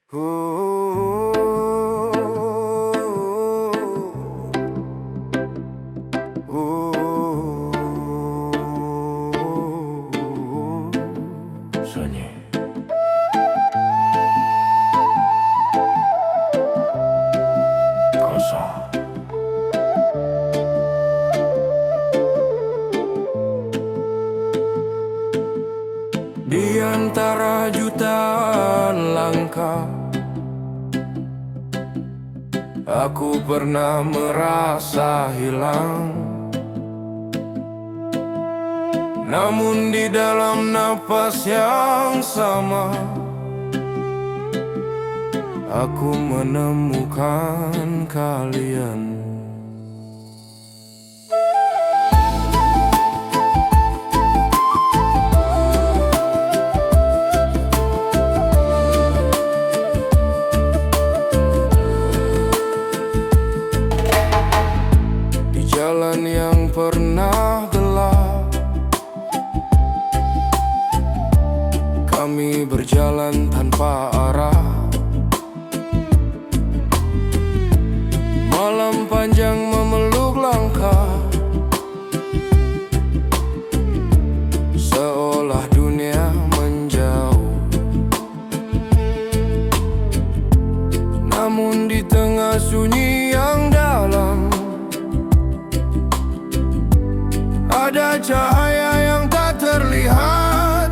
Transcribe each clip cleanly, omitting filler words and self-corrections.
Sunyi. Kosong. Di antara jutaan langkah, aku pernah merasa hilang. Namun di dalam napas yang sama, aku menemukan kalian. Di jalan yang pernah gelap, kami berjalan tanpa arah. Malam panjang memeluk langkah, seolah dunia menjauh. Namun di tengah sunyi yang dalam, ada cahaya yang tak terlihat.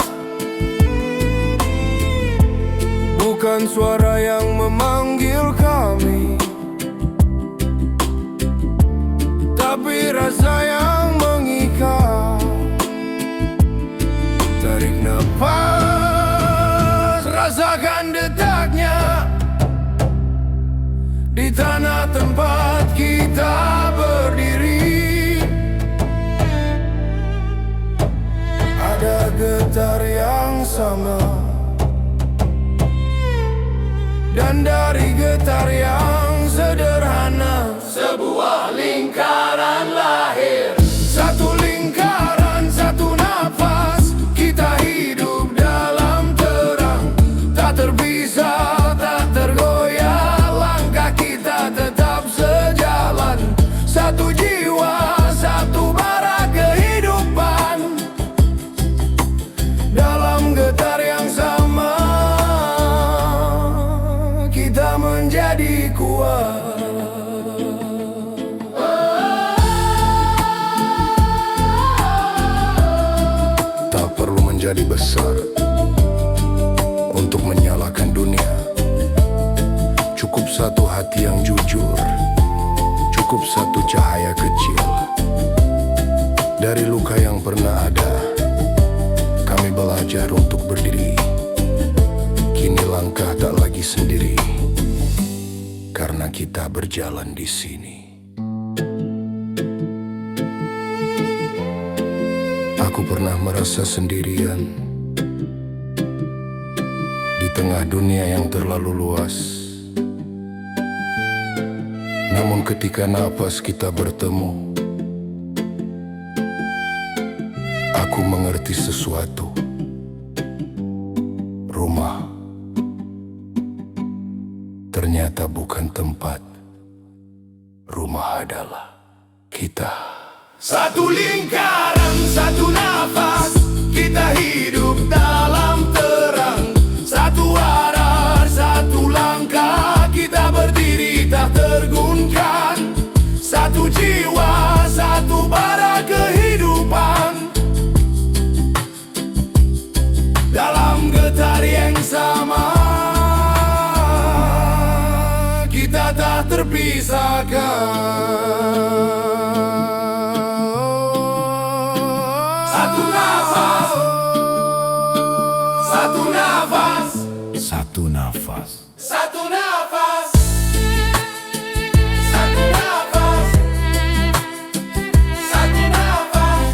Bukan suara yang memanggil kami, tapi rasa yang mengikat. Tarik nafas, rasakan detaknya di tanah tempat kita berdiri. Ada getar yang sama, dan dari getar yang sederhana, sebuah lingkaran lahir. Satu lingkaran, satu nafas, kita hidup dalam terang. Tak terpisah, tak tergoyah, langkah kita tetap sejalan. Satu jiwa, satu bara kehidupan, dalam getar yang sama, kita menjadi kuat. Tak perlu menjadi besar untuk menyalahkan dunia. Cukup satu hati yang jujur, cukup satu cahaya kecil. Dari luka yang pernah ada, kami belajar untuk berdiri. Kini langkah tak lagi sendiri, karena kita berjalan di sini. Aku pernah merasa sendirian di tengah dunia yang terlalu luas. Namun ketika napas kita bertemu, aku mengerti sesuatu. Rumah ternyata bukan tempat. Rumah adalah kita. Satu lingkaran, satu nafas, kita hidup dalam terang. Satu arah, satu langkah, kita berdiri tak tergunkan. Satu jiwa, satu bara kehidupan, dalam getar yang sama, kita tak terpisahkan. Satu nafas, satu nafas, satu nafas, satu nafas, satu nafas, satu nafas,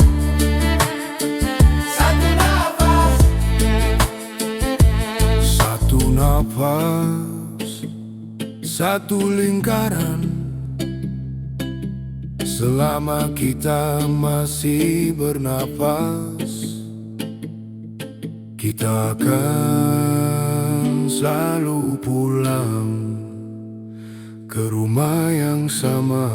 satu nafas, satu nafas, satu lingkaran. Selama kita masih bernapas, kita akan selalu pulang ke rumah yang sama.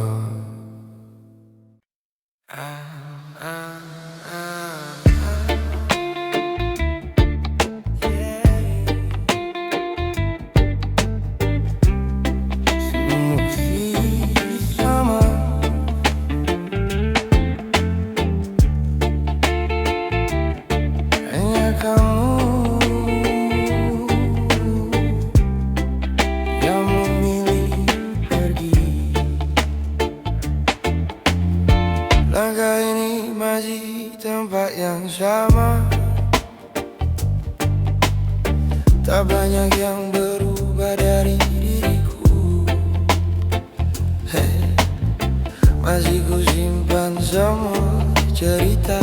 Langkah ini masih tempat yang sama. Tak banyak yang berubah dari diriku. Masih ku simpan semua cerita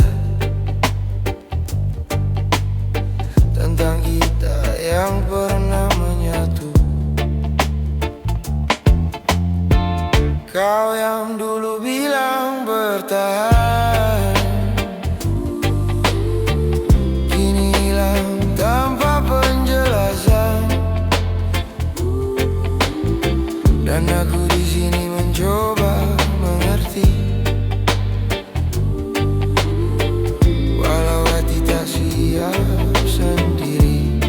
tentang kita yang pernah menyatu. Kau yang dulu bilang bertahan, kini hilang tanpa penjelasan. Dan aku di sini mencoba mengerti, walau hati tak siap sendiri.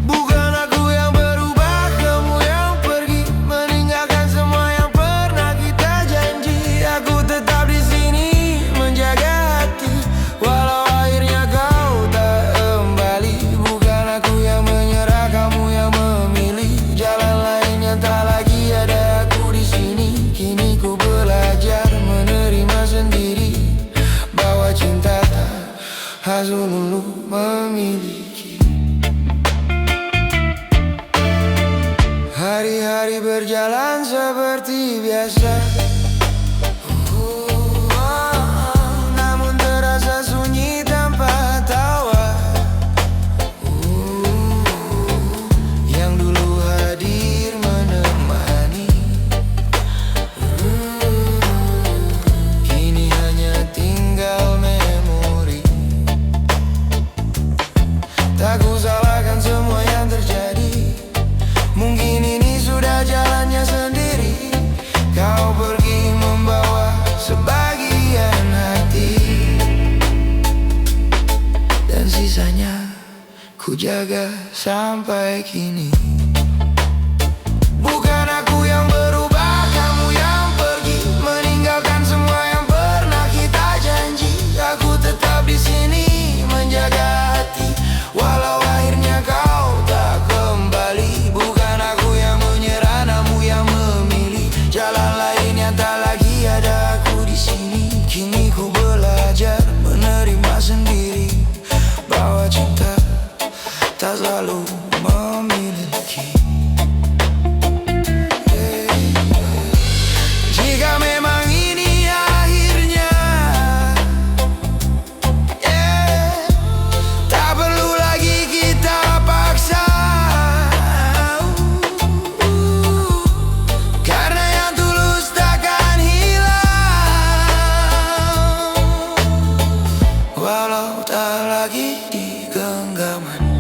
Bukan aku yang berubah, kamu yang pergi, meninggalkan semua yang pernah kita janji. Aku tetap di sini menjaga hati, walau akhirnya kau tak kembali. Bukan aku yang menyerah, kamu yang memilih jalan lain yang tak lagi ada aku di sini. Kini ku belajar menerima sendiri bahwa cinta tak harus melulu memiliki. Hari-hari berjalan seperti biasa, namun terasa sunyi tanpa tawa. Yang dulu hadir menemani, kini hanya tinggal memori. Tak ku salahkan semua yang terjadi, mungkin ini sudah jalannya sendiri. Kau pergi membawa sebagian hati, dan sisanya ku jaga sampai kini. Bukan aku yang berubah, kamu yang pergi, meninggalkan semua yang pernah kita janji. Aku tetap di sini menjaga hati, walau akhirnya kau tak kembali. Bukan aku yang menyerah, namun yang memilih jalan lain yang tak lagi ada aku di sini. Kini ku belajar menerima sendiri bahwa cinta tak selalu memiliki. Jika memang ini akhirnya, tak perlu lagi kita paksa. Karena yang tulus takkan hilang, walau tak lagi di genggaman.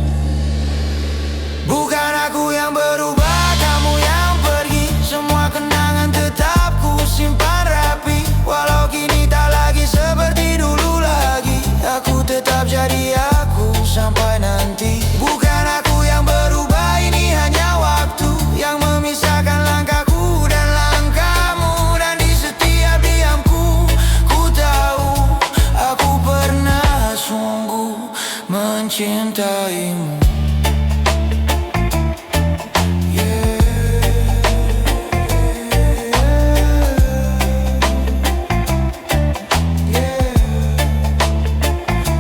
Bukan aku yang berubah, kamu yang pergi, semua kenangan tetap ku simpan rapi. Walau kini tak lagi seperti dulu lagi, aku tetap jadi aku sampai nanti. Bukan aku yang berubah, ini hanya waktu yang memisahkan langkahku dan langkahmu. Dan di setiap diamku, ku tahu aku pernah sungguh mencintaimu.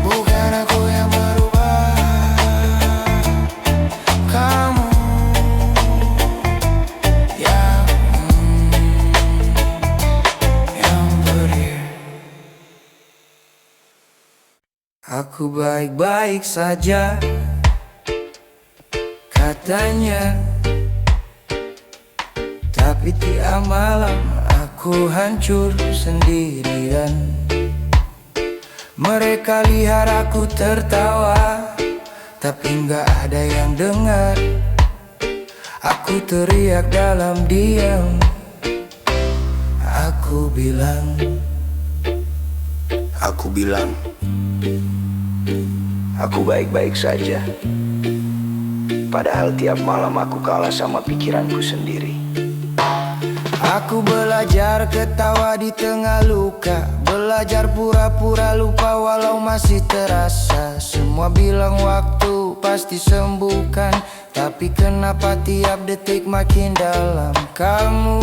Bukan aku yang berubah, kamu yang pergi. Aku baik-baik saja, katanya, tapi tiap malam aku hancur sendirian. Mereka lihat aku tertawa, tapi nggak ada yang dengar. Aku teriak dalam diam. Aku bilang, aku baik-baik saja. Padahal tiap malam aku kalah sama pikiranku sendiri. Aku belajar ketawa di tengah luka, belajar pura-pura lupa walau masih terasa. Semua bilang waktu pasti sembuhkan, tapi kenapa tiap detik makin dalam? Kamu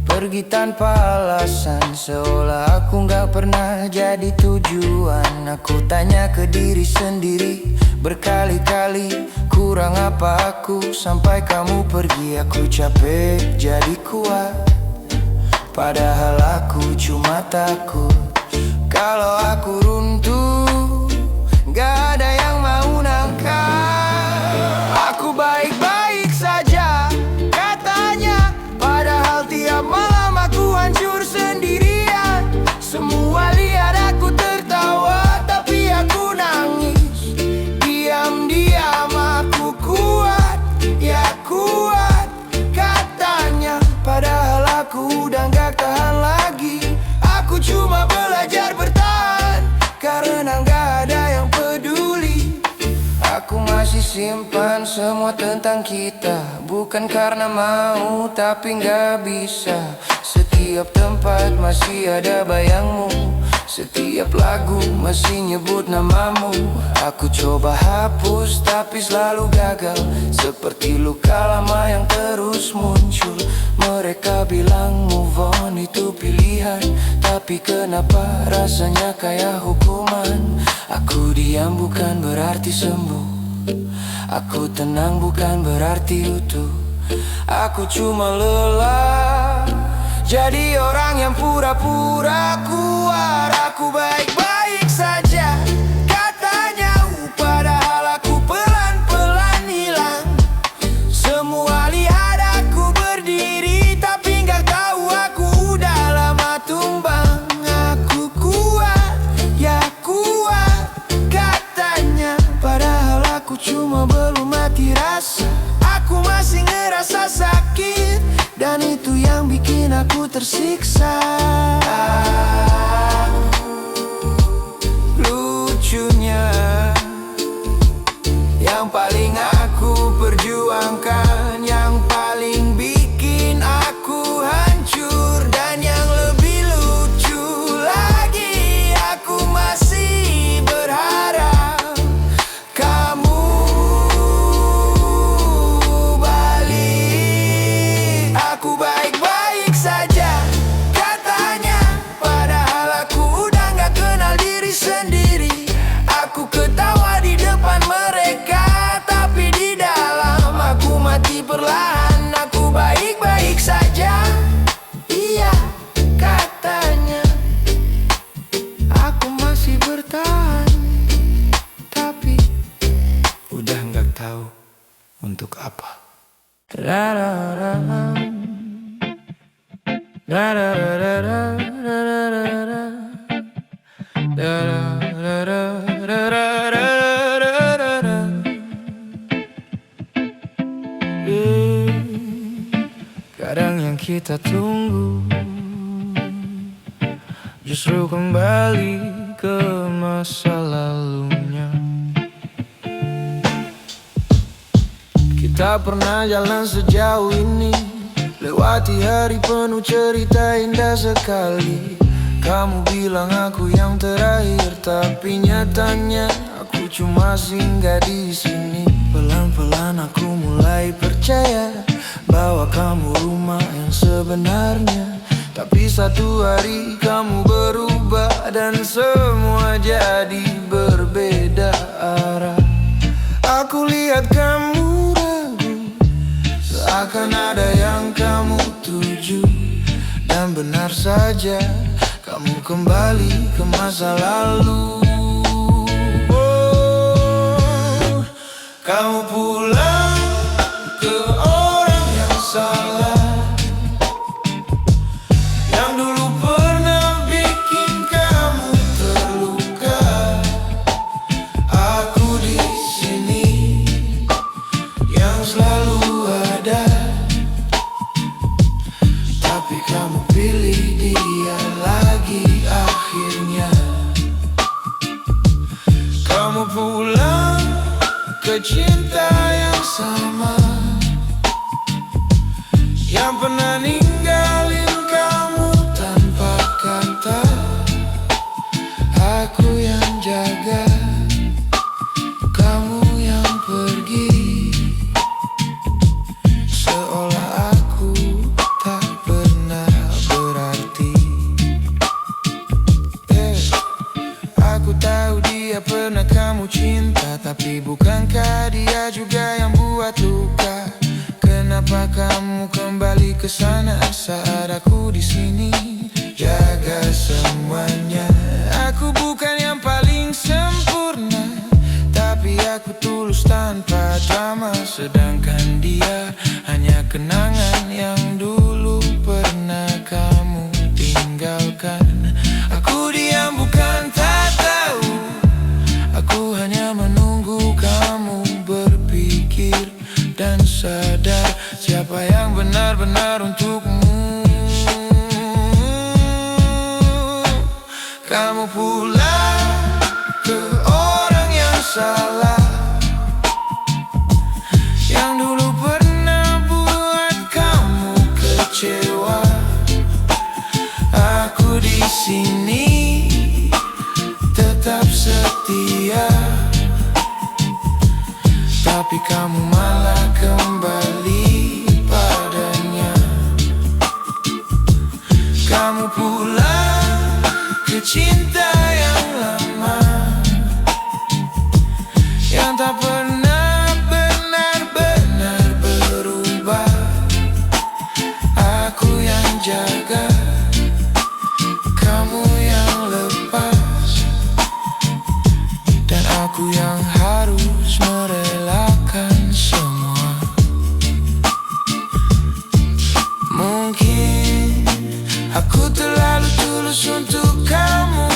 pergi tanpa alasan, seolah aku gak pernah jadi tujuan. Aku tanya ke diri sendiri berkali-kali, kurang apa aku sampai kamu pergi. Aku capek jadi kuat, padahal aku cuma takut kalau aku runtuh, gak ada yang mau nangkap. Aku baik-baik saja katanya, padahal tiap malam aku hancur sendirian. Semua lihat aku tertawa, tapi aku nangis. Diam-diam aku kuat, ya kuat katanya, padahal aku udah gak tahan lagi. Aku cuma belajar bertahan karena gak ada yang peduli. Aku masih simpan semua tentang kita, bukan karena mau tapi gak bisa. Setiap tempat masih ada bayangmu, setiap lagu masih nyebut namamu. Aku coba hapus tapi selalu gagal, seperti luka lama yang terus muncul. Mereka bilang move on itu pilihan, tapi kenapa rasanya kayak hukuman? Aku diam bukan berarti sembuh, aku tenang bukan berarti utuh. Aku cuma lelah jadi orang yang pura-pura kuat. Aku baik-baik saja katanya, padahal aku pelan-pelan hilang. Semua lihat aku berdiri, tapi gak tahu aku udah lama tumbang. Aku kuat, ya kuat katanya, padahal aku cuma belum mati rasa. Aku masih ngerasa sakit, dan itu yang bikin aku tersiksa. Lucunya, yang paling aku perjuangkan, yang paling bikin aku hancur. Dan yang lebih lucu lagi, aku masih berharap kamu balik. Aku baik-baik saja katanya, padahal aku udah gak kenal diri sendiri. Aku ketawa di depan mereka, tapi di dalam aku mati perlahan. Aku baik-baik saja, iya katanya. Aku masih bertahan, tapi udah gak tahu untuk apa. Kadang yang kita tunggu justru kembali ke masa lalunya. Kita pernah jalan sejauh ini, lewati hari penuh cerita indah sekali. Kamu bilang aku yang terakhir, tapi nyatanya aku cuma singgah di sini. Pelan-pelan aku mulai percaya bahwa kamu rumah yang sebenarnya. Tapi satu hari kamu berubah dan semua jadi berbeda arah. Aku lihat kamu ragu, seakan ada yang kamu tuju. Dan benar saja, kamu kembali ke masa lalu. Oh, kamu pulang ke orang yang salah, yang dulu pernah bikin kamu terluka. Aku di sini Kenapa kamu kembali ke sana saat aku di sini? Jaga semuanya. Aku bukan yang paling sempurna, tapi aku tulus tanpa drama. Sedangkan dia hanya kenangan yang dulu pernah kamu tinggalkan. Aku diam bukan tak tahu, aku hanya menunggu kamu berpikir dan sadar siapa yang benar-benar untukmu. Kamu pulang ke orang yang salah, yang dulu pernah buat kamu kecewa. Aku di sini tetap setia, tapi kamu malah kembali padanya. Kamu pulang ke cinta yang lama, yang tak pernah benar-benar berubah. Aku yang jaga, kamu yang lepas, dan aku yang harus merelakan semua. Mungkin aku terlalu tulus untuk kamu,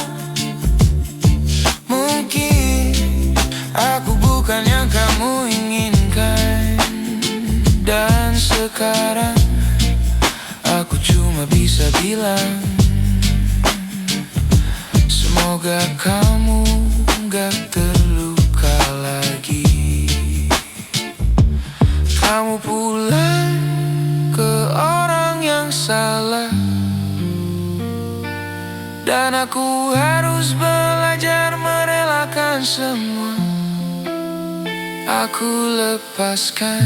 mungkin aku bukan yang kamu inginkan. Dan sekarang aku cuma bisa bilang, semoga kamu gak terluka lagi. Kamu pulang ke orang yang salah, dan aku harus belajar merelakan semua. Aku lepaskan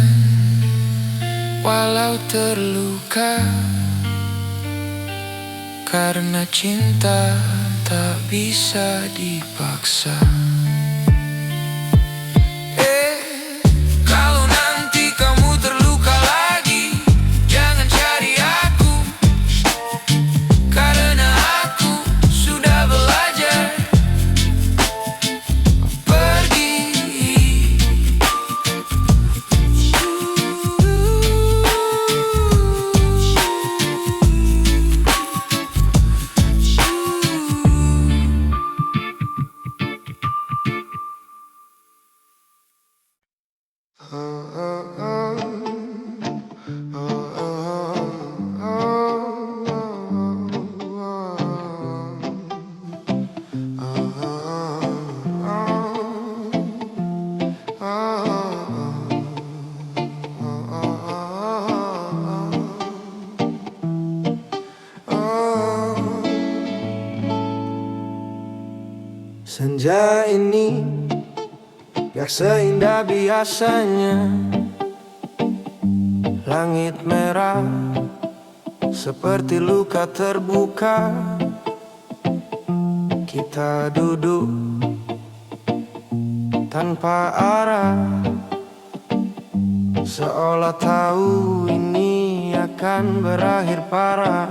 walau terluka, karena cinta tak bisa dipaksa. Kalau nanti kamu terluka lagi, jangan cari aku, karena aku sudah belajar pergi. Senja ini gak seindah biasanya. Langit merah seperti luka terbuka. Kita duduk tanpa arah, seolah tahu ini akan berakhir parah.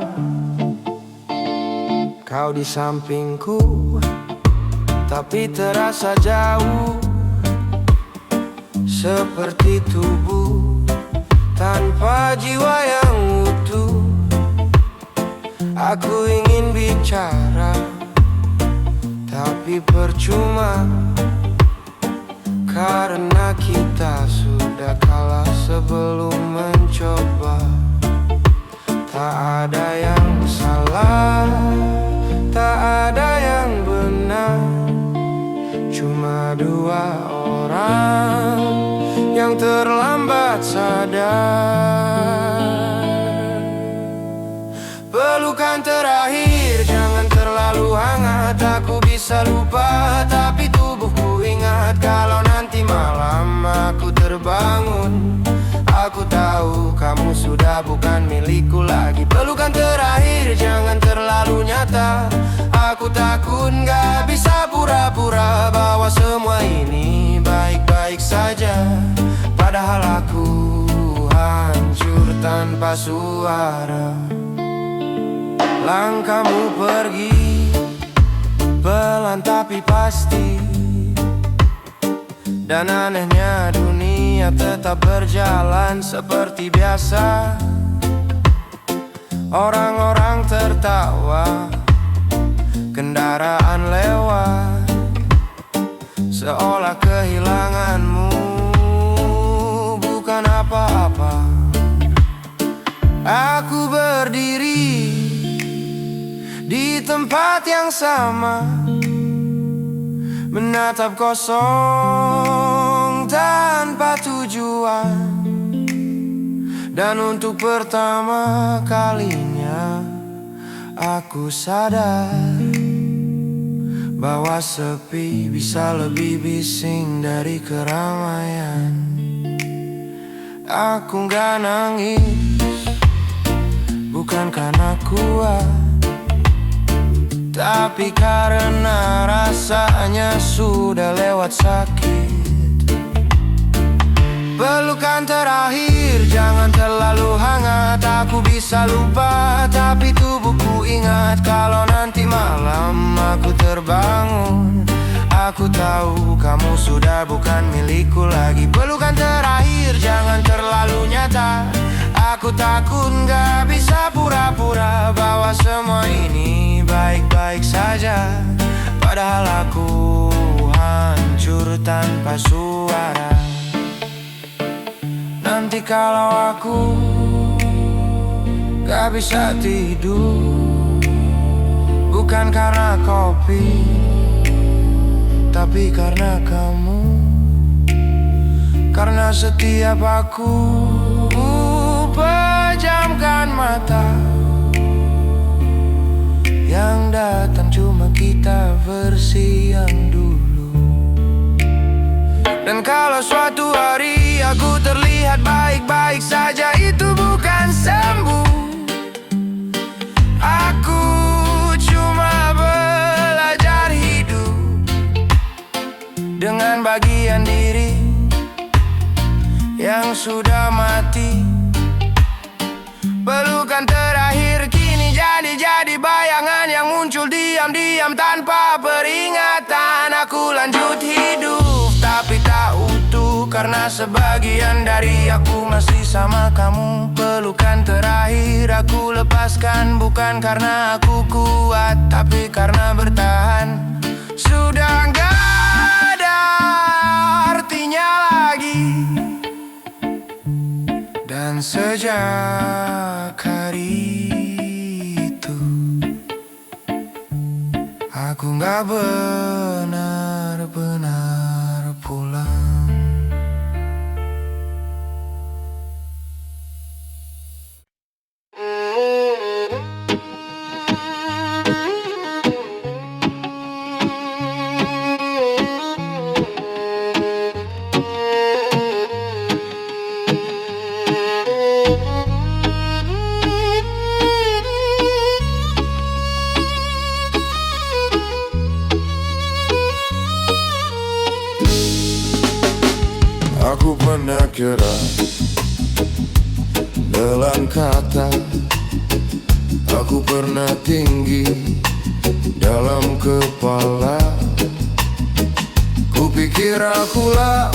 Kau di sampingku, tapi terasa jauh, seperti tubuh tanpa jiwa yang utuh. Aku ingin bicara, tapi percuma, karena kita sudah kalah sebelum mencoba. Tak ada yang salah, tak ada yang benar, cuma dua orang yang terlambat sadar. Pelukan terakhir jangan terlalu hangat. Aku bisa lupa, tapi tubuhku ingat. Kalau nanti malam aku terbangun, aku tahu kamu sudah bukan milikku lagi. Pelukan terakhir jangan terlalu nyata. Aku takut gak bisa pura-pura bahwa semua ini baik-baik saja, padahal aku hancur. tanpa suara. Langkahmu pergi pelan tapi pasti, dan anehnya dunia tetap berjalan seperti biasa. Orang-orang tertawa, kendaraan lewat, seolah kehilanganmu bukan apa-apa. Aku berdiri di tempat yang sama, menatap kosong tanpa tujuan. Dan untuk pertama kalinya aku sadar bahwa sepi bisa lebih bising dari keramaian. Aku gak nangis, bukan karena kuat, tapi karena rasanya sudah lewat sakit. Pelukan terakhir jangan terlalu hangat. Aku bisa lupa, tapi tubuhku ingat. Kalau nanti malam aku terbangun, aku tahu kamu sudah bukan milikku lagi. Pelukan terakhir jangan terlalu nyata. Aku takut gak bisa pura-pura bahwa semua ini baik-baik saja, padahal aku hancur tanpa suara. Nanti kalau aku gak bisa tidur, bukan karena kopi, tapi karena kamu. Karena setiap aku pejamkan mata, yang datang cuma kita versi yang dulu. Dan kalau suatu hari aku terlihat baik-baik saja, itu bukan sembuh. Aku cuma belajar hidup dengan bagian diri yang sudah mati. Pelukan terakhir kini jadi bayangan yang muncul diam-diam tanpa peringatan. Aku lanjut hidup tapi tak utuh, karena sebagian dari aku masih sama kamu. Pelukan terakhir aku lepaskan, bukan karena aku kuat, tapi karena bertahan sudah gak ada artinya lagi. Dan sejak hari itu aku gak benar-benar pulang. Aku pernah kira dalam kata, aku pernah tinggi dalam kepala. Kupikir akulah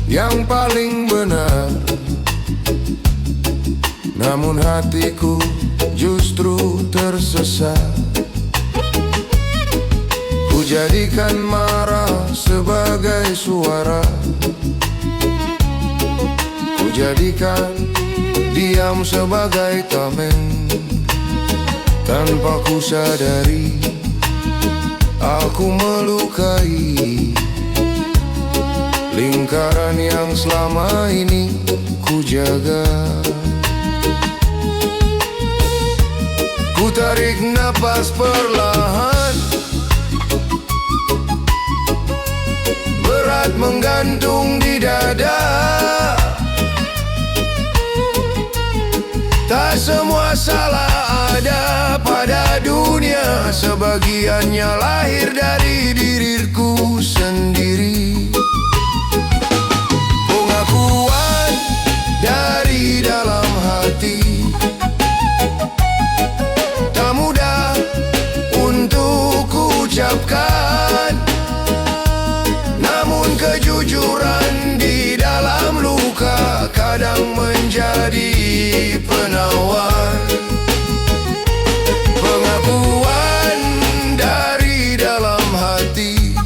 yang paling benar, namun hatiku justru tersesat. Ku jadikan marah sebagai suara, ku jadikan diam sebagai tameng. Tanpa ku sadari, aku melukai lingkaran yang selama ini ku jaga. Ku tarik napas perlahan, berat menggantung di dada. Tak semua salah ada pada dunia, sebagiannya lahir dari diriku sendiri. Pengakuan dari dalam menjadi penawar. Pengakuan dari dalam hati,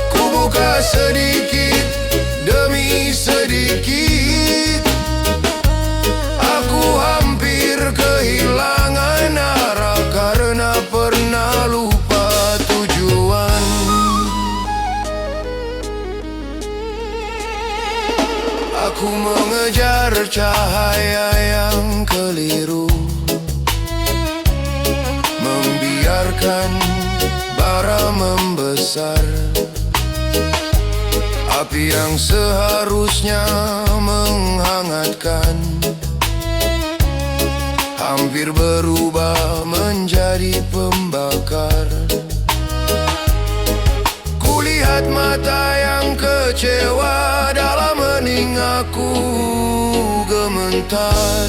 ku buka sedikit demi sedikit. Aku hampir kehilangan arah karena pernah lupa tujuan. Aku mengejar cahaya yang keliru, membiarkan bara membesar. Api yang seharusnya menghangatkan hampir berubah menjadi pembakar. Kulihat mata yang kecewa, dalam hening aku gemetar.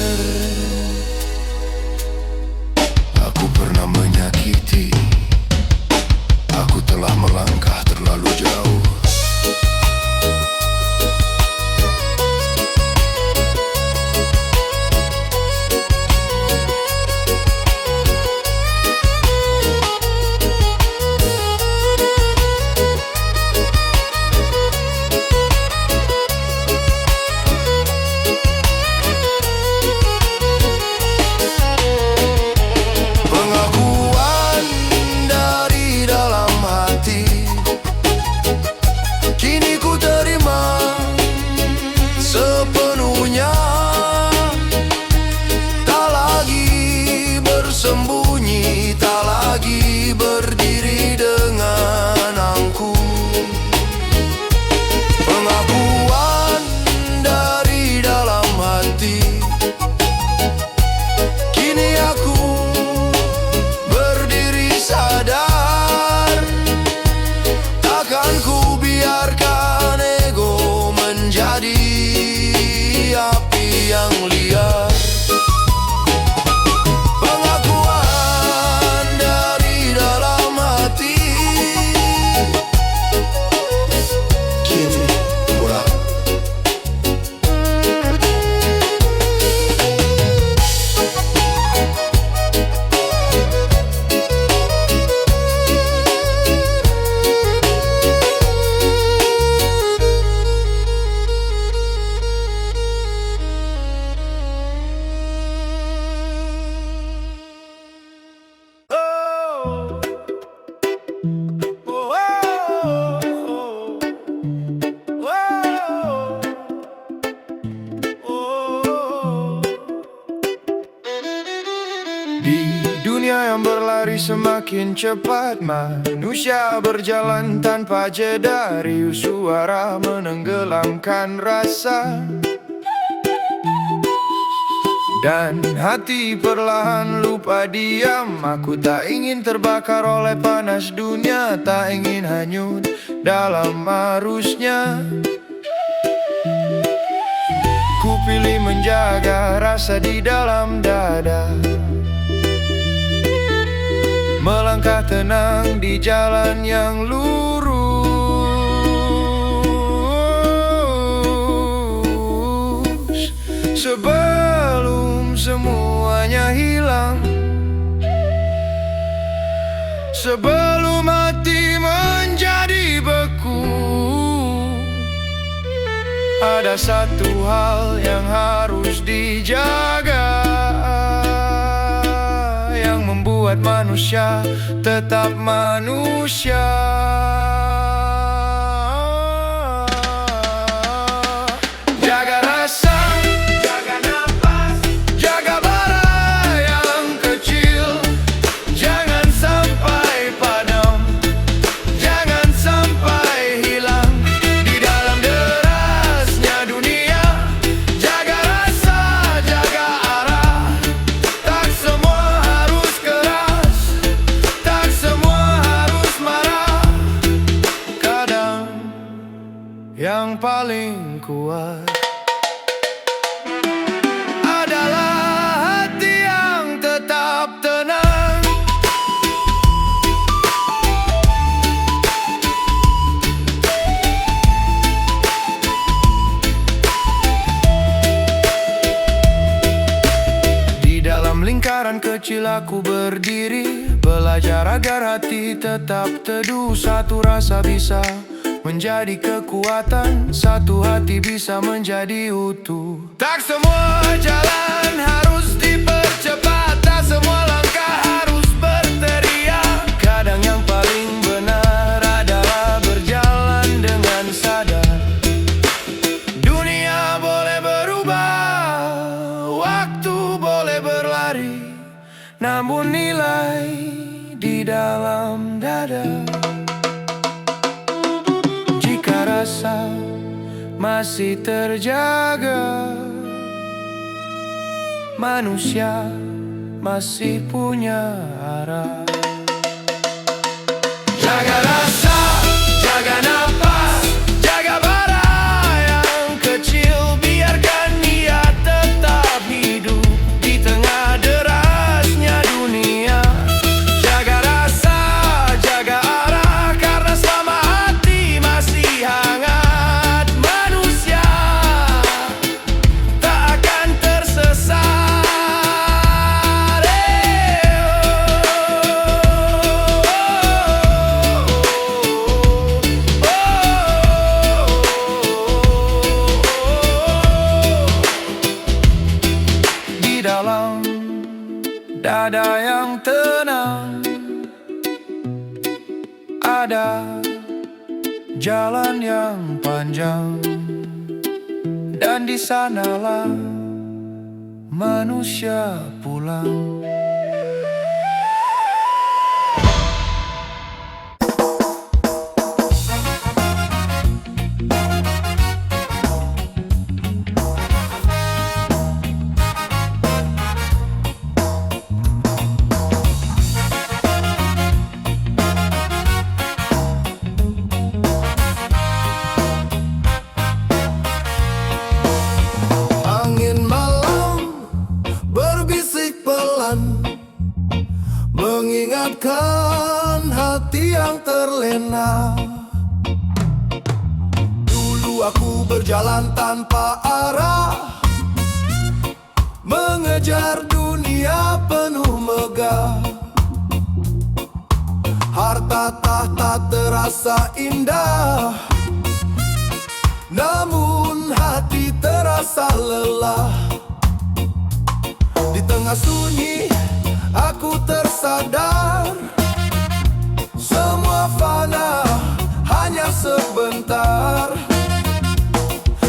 Aku pernah menyakiti, aku telah melangkah terlalu jauh. Sepenuhnya tak lagi bersembunyi, tak lagi berdiri dengan angkuh. Pengakuan dari dalam hati, kini aku berdiri sadar. Takkan ku biarkan ego menjadi api yang liar. Pengakuan dari dalam hati, kini pulang. Di dunia yang berlari semakin cepat, manusia berjalan tanpa jeda. Riuh suara menenggelamkan rasa, dan hati perlahan lupa diam. Aku tak ingin terbakar oleh panas dunia, tak ingin hanyut dalam arusnya. Ku pilih menjaga rasa di dalam dada, melangkah tenang di jalan yang lurus. Sebelum semuanya hilang, sebelum hati menjadi beku, ada satu hal yang harus dijaga, yang membuat manusia tetap manusia. Jaga rasa, jaga nafas, jaga bara yang kecil. Jangan sampai padam, jangan sampai hilang di dalam derasnya dunia. Jaga rasa, jaga arah, tak semua harus keras, tak semua harus marah. kecil aku berdiri, belajar agar hati tetap teduh. Satu rasa bisa menjadi kekuatan, satu hati bisa menjadi utuh. Tak semua jalan harus dipercepat, tak semua langkah harus berteriak. Kadang yang paling benar adalah berjalan dengan sadar. Dunia boleh berubah, waktu boleh berlari, namun nilai di dalam dada. Jika rasa masih terjaga, manusia masih punya arah. Jaga rasa, jaga napas, jaga bara yang kecil, biarkan ia tetap hidup di tengah derasnya dunia. Jaga rasa, jaga arah, karena selama hati masih hangat, manusia tak akan tersesat. Di dalam dada yang tenang ada jalan yang panjang, dan di sanalah manusia pulang. Angin malam berbisik pelan, mengingatkan hati yang terlena. Dulu aku berjalan tanpa arah, mengejar dunia penuh megah. Harta tahta terasa indah, namun hati terasa lelah. Di tengah sunyi aku tersadar, semua fana hanya sebentar.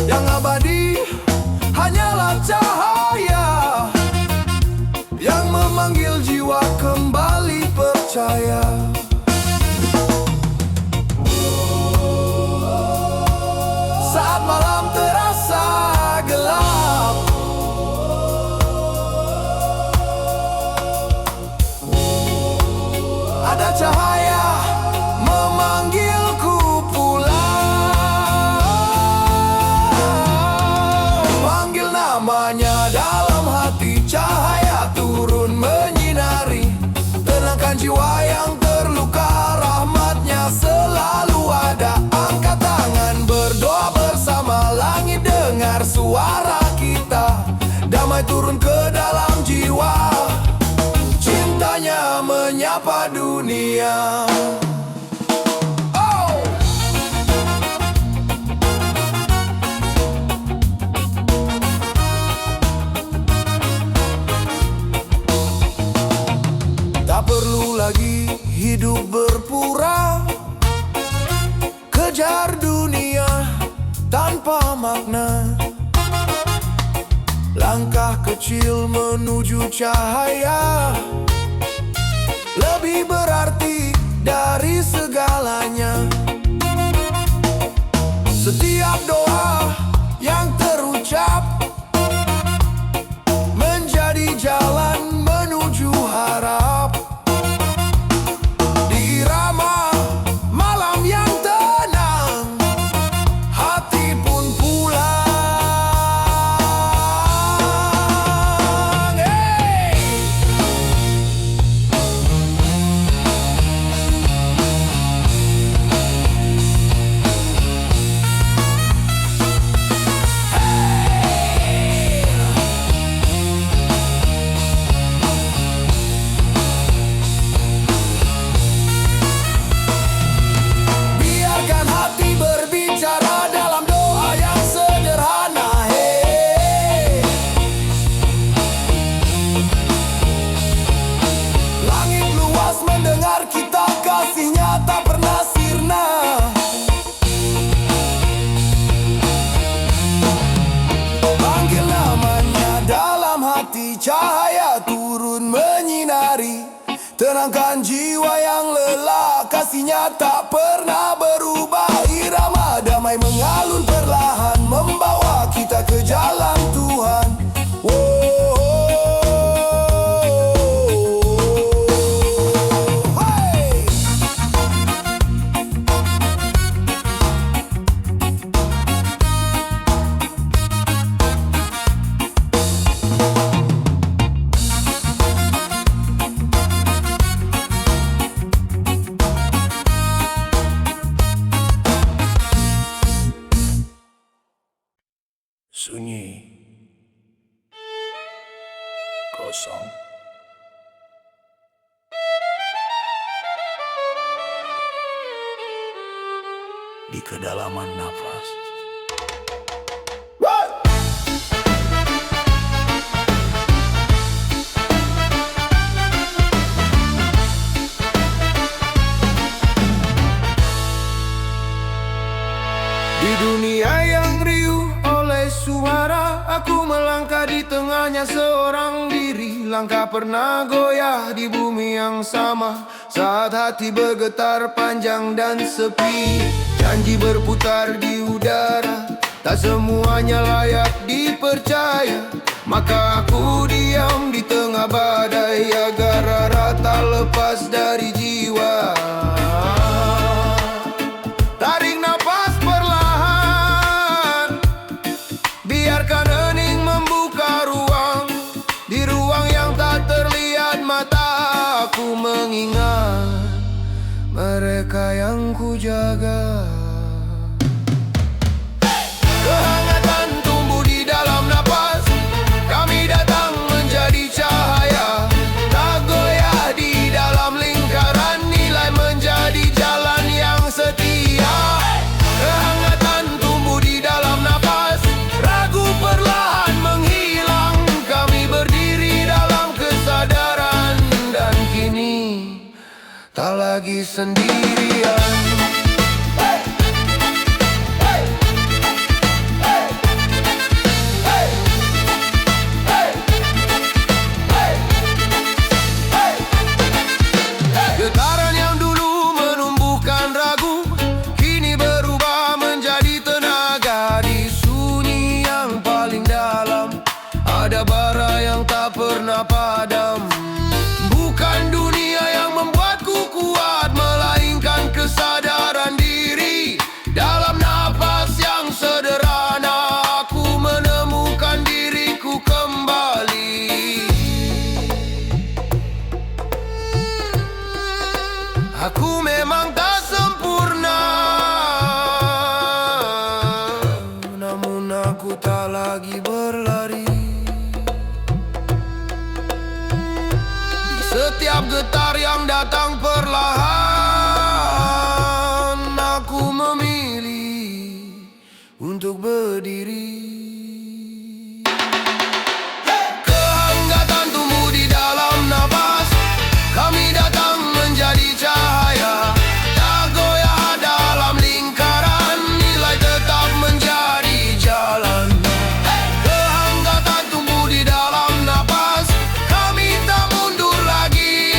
Yang abadi hanyalah cahaya yang memanggil jiwa kembali percaya. Saat malam terasa gelap, ada cahaya memanggilku pulang. Panggil namanya dalam hati, cahaya turun menyinari, tenangkan jiwa yang terluka, rahmatnya selalu ada. Angkat tangan berdoa bersama, langit dengar suara kita, damai turun ke dalam jiwa, cintanya menyapa dunia. Oh! Tak perlu lagi hidup berpura, kejar dunia tanpa makna. Langkah kecil menuju cahaya lebih berarti dari segalanya. Setiap doa yang terucap menjadi jalan menuju harap. Di irama malam yang tenang, hati pun pulang. Hey! Sunyi, kosong. Di kedalaman nafas. Di dunia yang riuh oleh suara, aku melangkah di tengahnya seorang diri. Langkah pernah goyah di bumi yang sama, saat hati bergetar panjang dan sepi. Janji berputar di udara, tak semuanya layak dipercaya. Maka aku diam di tengah badai, agar rara tak lepas dari jiwa. Tarik nafas perlahan, biarkan hening membuka ruang. Di ruang yang tak terlihat mata, aku mengingat mereka yang ku jaga. Kehangatan tumbuh di dalam napas, kami datang menjadi cahaya. Tak goyah di dalam lingkaran, nilai menjadi jalan yang setia. Kehangatan tumbuh di dalam napas, ragu perlahan menghilang. Kami berdiri dalam kesadaran, dan kini tak lagi sendirian. Getaran yang dulu menumbuhkan ragu, kini berubah menjadi tenaga. Di sunyi yang paling dalam, ada bara yang tak pernah padam. Bukan dunia yang membuatku kuat, melainkan kesadaran diri. Dalam napas yang sederhana, aku menemukan diriku kembali. Aku memang tak sempurna, namun aku tak lagi berlari. Di setiap getar yang datang perlahan, aku memilih untuk berdiri. Kehangatan tumbuh di dalam nafas, kami datang menjadi cahaya. Tak goyah dalam lingkaran, nilai tetap menjadi jalan. Kehangatan tumbuh di dalam napas, kami tak mundur lagi.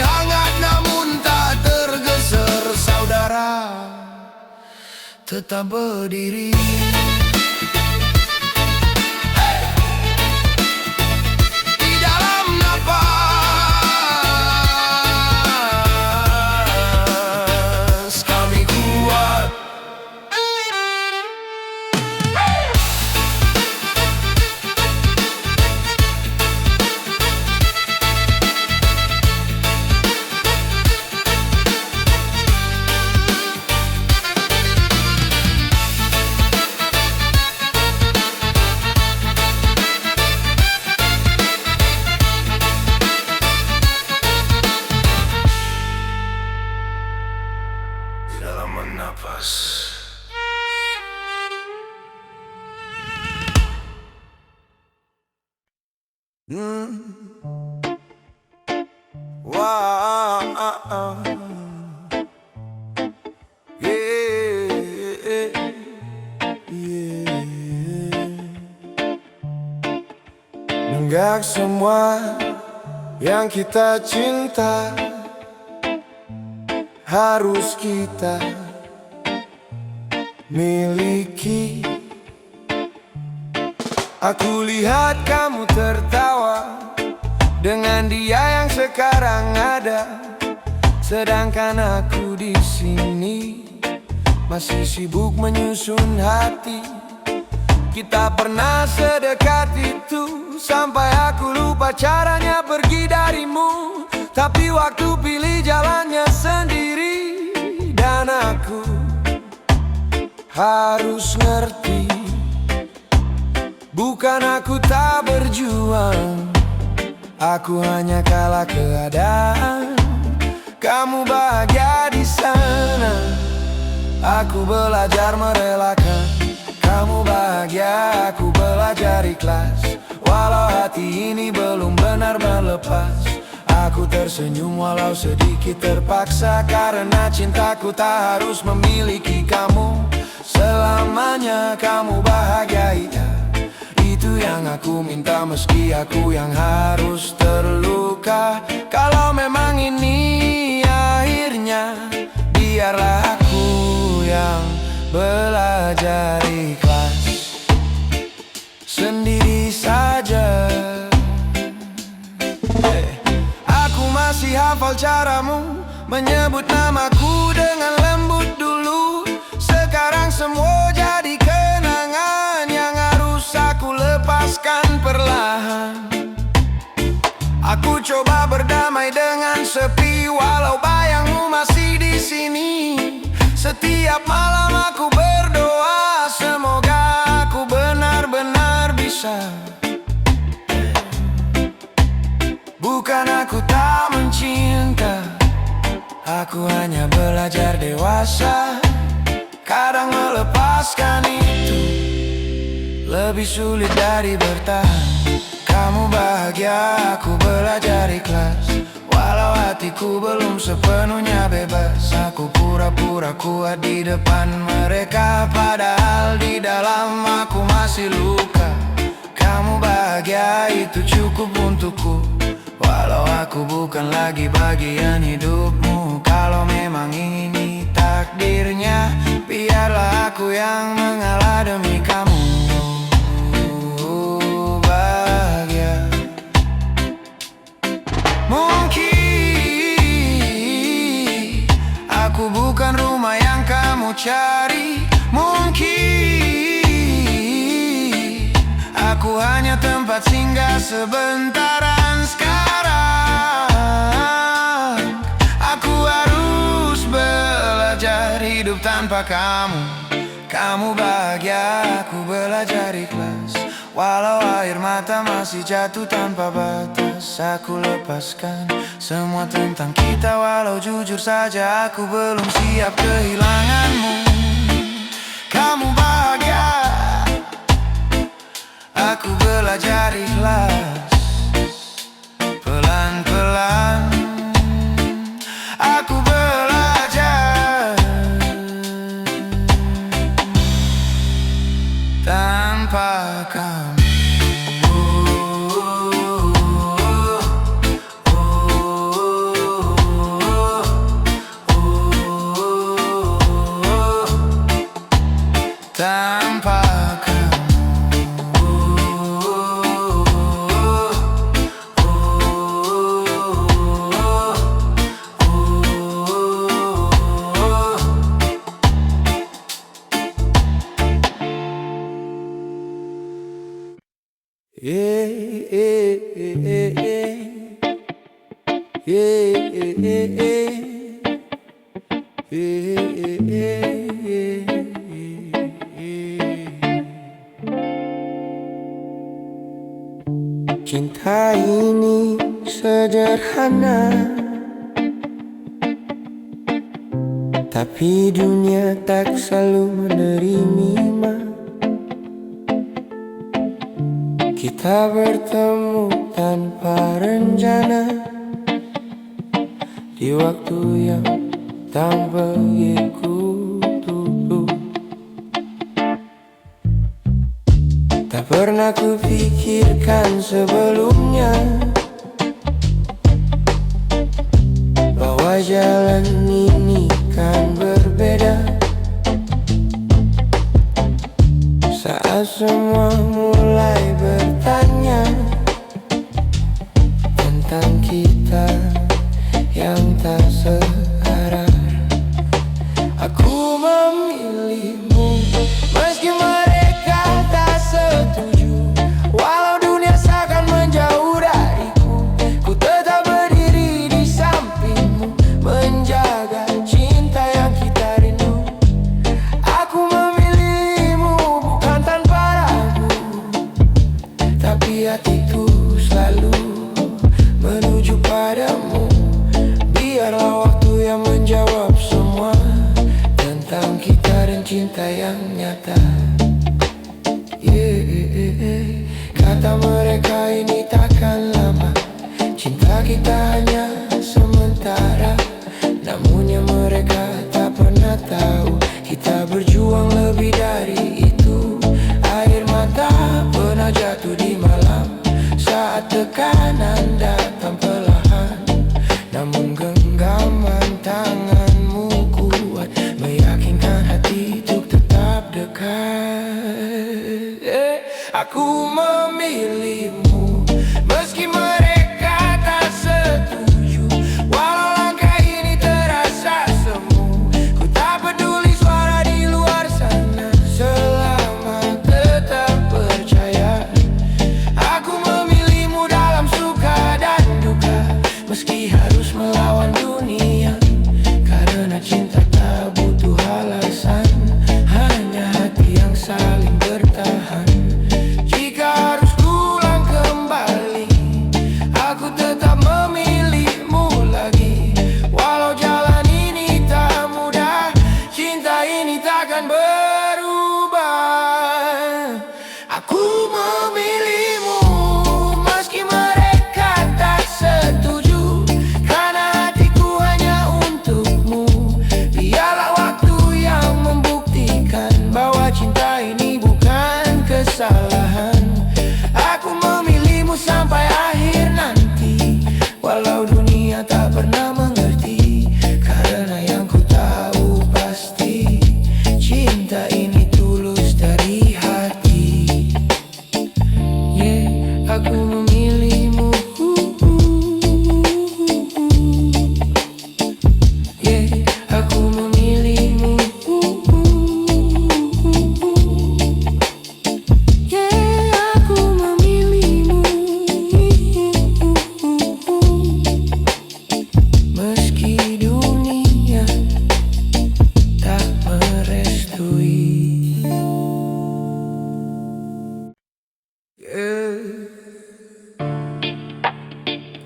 Hangat namun tak tergeser, saudara tetap berdiri. Di dalam napas, kami kuat. Di dalam nafas. Wah, yeah, yeah. Nenggak semua yang kita cinta, harus kita miliki. Aku lihat kamu tertawa dengan dia yang sekarang ada, sedangkan aku di sini masih sibuk menyusun hati. Kita pernah sedekat itu, sampai aku lupa caranya pergi darimu. Tapi waktu pilih jalannya sendiri, dan aku harus ngerti Bukan aku tak berjuang, aku hanya kalah keadaan. Kamu bahagia di sana, aku belajar merelakan. Kamu bahagia, aku belajar ikhlas. Walau hati ini belum benar melepas, aku tersenyum walau sedikit terpaksa. Karena cintaku tak harus memiliki kamu selamanya. Kamu bahagia, iya, itu yang aku minta, meski aku yang harus terluka. Kalau memang ini akhirnya, biarlah aku yang belajar ikhlas sendiri saja. Aku masih hafal caramu menyebut namaku dengan lembut dulu. Sekarang semua jadi kenangan yang harus aku lepaskan perlahan. Aku coba berdamai dengan sepi, walau bayangmu masih di sini. Setiap malam aku berdoa, semoga aku benar-benar bisa. Bukan aku tak mencinta, aku hanya belajar dewasa. Kadang melepaskan itu lebih sulit dari bertahan. Kamu bahagia, aku belajar ikhlas. Walau hatiku belum sepenuhnya bebas, aku pura-pura kuat di depan mereka, padahal di dalam aku masih luka. Kamu bahagia, itu cukup untukku. Walau aku bukan lagi bagian hidupmu. Kalau memang ini takdirnya, biarlah aku yang mengalah demi kamu. Bahagia mungkin aku bukan rumah yang kamu cari. Mungkin aku hanya tempat singgah sebentaran. Sekarang aku harus belajar hidup tanpa kamu. Kamu bahagia, aku belajar ikhlas. Walau air mata masih jatuh tanpa batas, aku lepaskan semua tentang kita. Walau jujur saja aku belum siap kehilanganmu. Kamu bahagia, aku belajar ikhlas. Pelan-pelan aku belajar tanpa kamu. Tanpa cinta ini sederhana, tapi dunia tak selalu menerima. Kita bertemu tanpa rencana di waktu yang tak begitu dulu. Tak pernah kupikirkan sebelumnya bahwa jalan ini kan berbeda. Saat semua mulai bertanya tentang kita yang tak searah, aku memilihmu meski mereka tak setuju. Walau dunia seakan menjauh dariku, ku tetap berdiri di sampingmu, menjaga cinta yang kita rindu. Aku memilihmu bukan tanpa ragu. kata mereka ini takkan lama. Cinta kita hanya sementara. Namunnya mereka tak pernah tahu kita berjuang lebih dari itu. Air mata pernah jatuh di malam saat tekanan datang perlahan. Namun genggaman tanganmu kuat meyakinkan hati untuk tetap dekat. Aku memilihmu meski mereka tak setuju. Walau langkah ini terasa semu, ku tak peduli suara di luar sana selama tetap percaya. Aku memilihmu dalam suka dan duka, meski harus melawan dunia. Karena cinta tak butuh alasan, hanya hati yang saling bertahan. Jika harus pulang kembali, aku tetap memilihmu lagi. Walau jalan ini tak mudah, cinta ini takkan berubah. Aku memilihmu meski mereka tak setuju, karena hatiku hanya untukmu. Biarlah waktu yang membuktikan bahwa cinta ini bukan kesalahan. Aku memilihmu sampai akhir nanti, walau dunia tak pernah mengerti. Karena yang ku tahu pasti, cinta ini tulus dari hati. Aku memilihmu. Aku memilihmu. Aku memilihmu. Meski dunia tak merestui.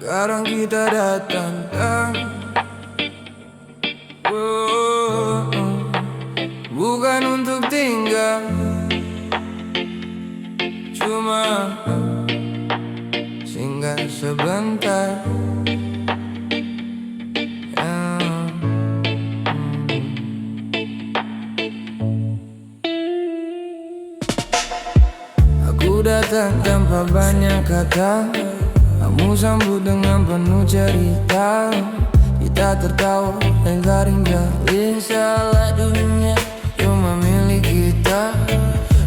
Sekarang kita datang, bukan untuk tinggal, cuma singgah sebentar. Aku datang tanpa banyak kata, kamu sambut dengan penuh cerita. Kita tertawa dan garing salah dunia cuma milik kita.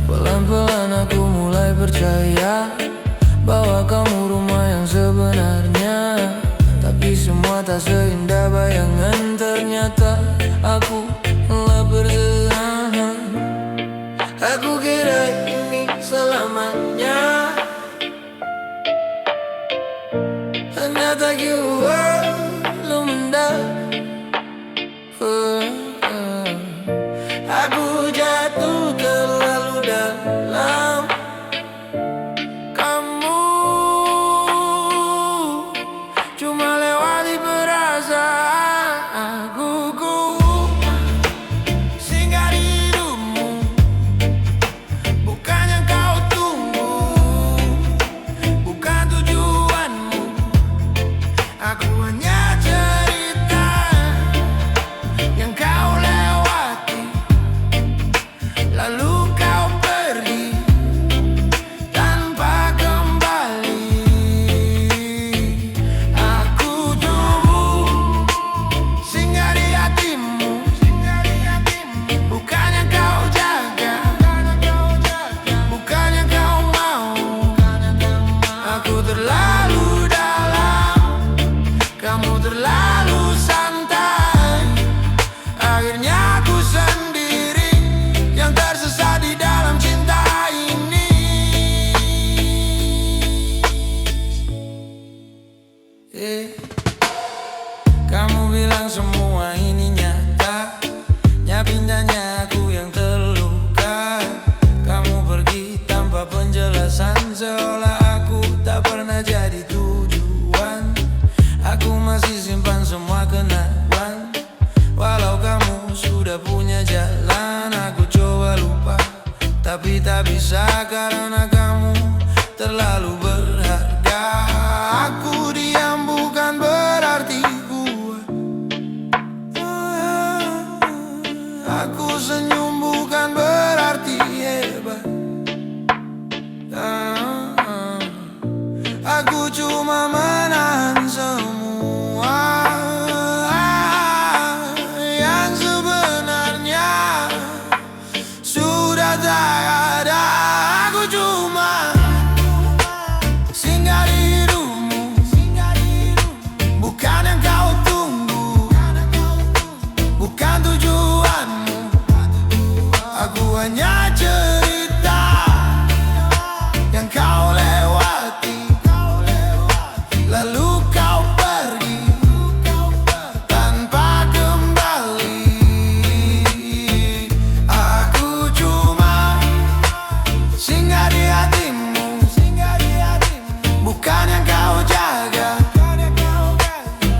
Pelan-pelan aku mulai percaya bahwa kamu rumah yang sebenarnya. Tapi semua tak seindah bayangan. Ternyata aku telah berserahan. Aku kira ini selamanya, ternyata kita belum mendapat. Aku jatuh terlalu dalam. Kamu cuma lewati perasaan aku. Singgah di hidupmu, bukan yang kau tunggu, bukan tujuanmu. Aku hanya cerita yang kau lewati, lalu kau pergi tanpa kembali. Aku tumbuh singgah di hatimu, bukan yang kau jaga, bukan yang kau mau. Aku terlalu dalam, kamu terlalu santai. Akhirnya aku sendiri yang tersesat di dalam cinta ini. Kamu bilang semua ini nyata, nyapindahnya aku yang terluka. Kamu pergi tanpa penjelasan, seolah aku tak pernah jadi tujuan. Aku masih simpan semua kenangan, walau kamu sudah punya jalan. Aku coba lupa, tapi tak bisa karena kamu terlalu berharga. Aku diam bukan berarti kuat. Aku senyum bukan berarti hebat. Aku cuma menahan semua yang sebenarnya sudah tak ada. Aku cuma singgah di hidupmu, bukan yang kau tunggu, bukan tujuanmu. Aku hanya cerita yang kau lewati, lalu kau pergi tanpa kembali. Aku cuma singgah di hatimu, bukan yang kau jaga,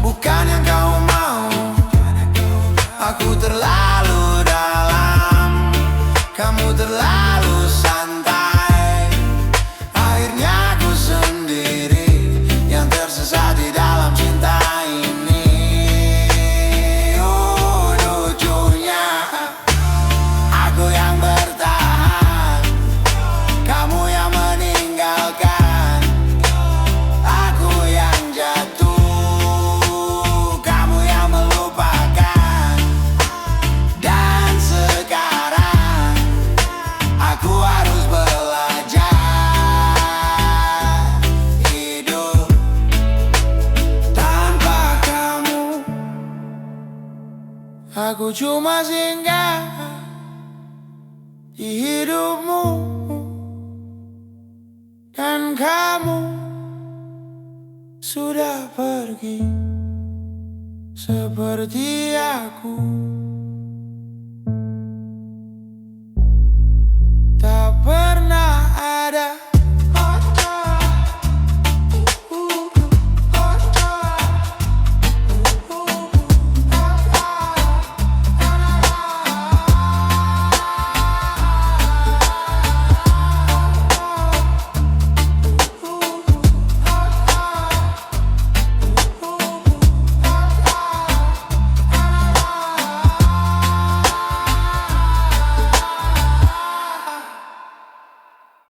bukan yang kau mau. Aku terlalu dalam, kamu terlalu santai. Akhirnya aku sendiri yang tersesat di dalam cinta ini. Jujurnya aku yang bertahan, kamu yang meninggalkan. Aku yang jatuh, kamu yang melupakan. Dan sekarang aku harus belajar hidup tanpa kamu. Aku cuma singgah di hidupmu, dan kamu sudah pergi seperti aku.